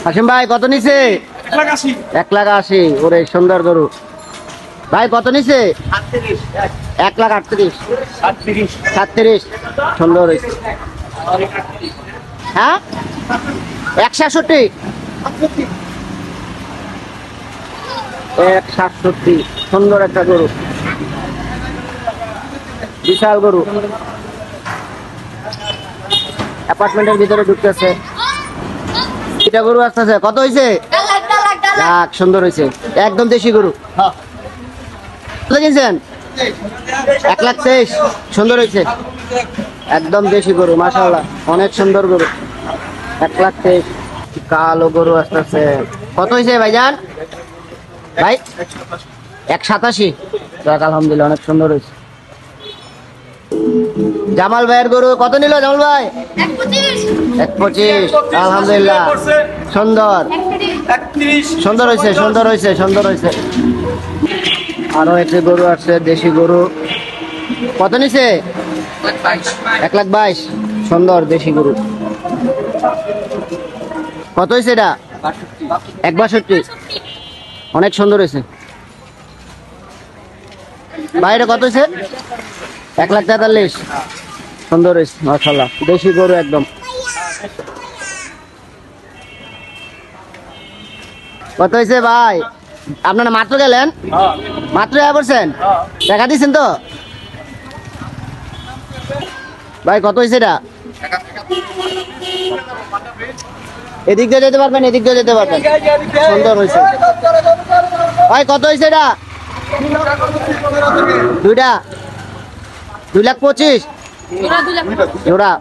হাসিম ভাই কত নিছে? 1,80,000। ওরে সুন্দর গরু ভাই, কত নিছে? 1,38,000। 37। সুন্দর হয়েছে। হ্যাঁ 167। 167। সুন্দর একটা গরু, বিশাল গরু। অ্যাপার্টমেন্টের ভিতরে ঢুকতেছে। এটা গরু আসতেছে। কত হয়েছে? যাক, সুন্দর হয়েছে, একদম দেশি গরু। কত কিনছেন? 1,23,000। সুন্দর হয়েছে, একদম দেশি গরু, মাশাআল্লাহ অনেক সুন্দর গরু। 1,23,000। কালো গরু আসতেছে। কত হয়েছে ভাইজান? ভাই 1,87,000। যাক আলহামদুলিল্লাহ, অনেক সুন্দর হয়েছে। জামাল ভাইয়ের গরু কত নিল জামাল ভাই? 1,25,000। আলহামদুলিল্লাহ, সুন্দর সুন্দর হয়েছে, সুন্দর হয়েছে, সুন্দর হয়েছে। আরো একটি গরু আসছে, দেশি গরু। কত নিছে? 1,22,000। সুন্দর দেশি গরু। কত হয়েছে এটা? 1,62,000। অনেক সুন্দর হয়েছে। বাইরে কত হয়েছে? 1,43,000। সুন্দর হয়েছে মাশাআল্লাহ, দেশি গরু একদম। কত হয়েছে ভাই? আপনারা মাত্র গেলেন? মাত্র করছেন? টাকা দিচ্ছেন তো ভাই? কত হয়েছে এটা? এদিক দিয়ে যেতে পারবেন, এদিক দিয়ে যেতে পারবেন। সুন্দর হয়েছে ভাই। কত হয়েছে এটা? দুইটা 2,25,000 জোড়া।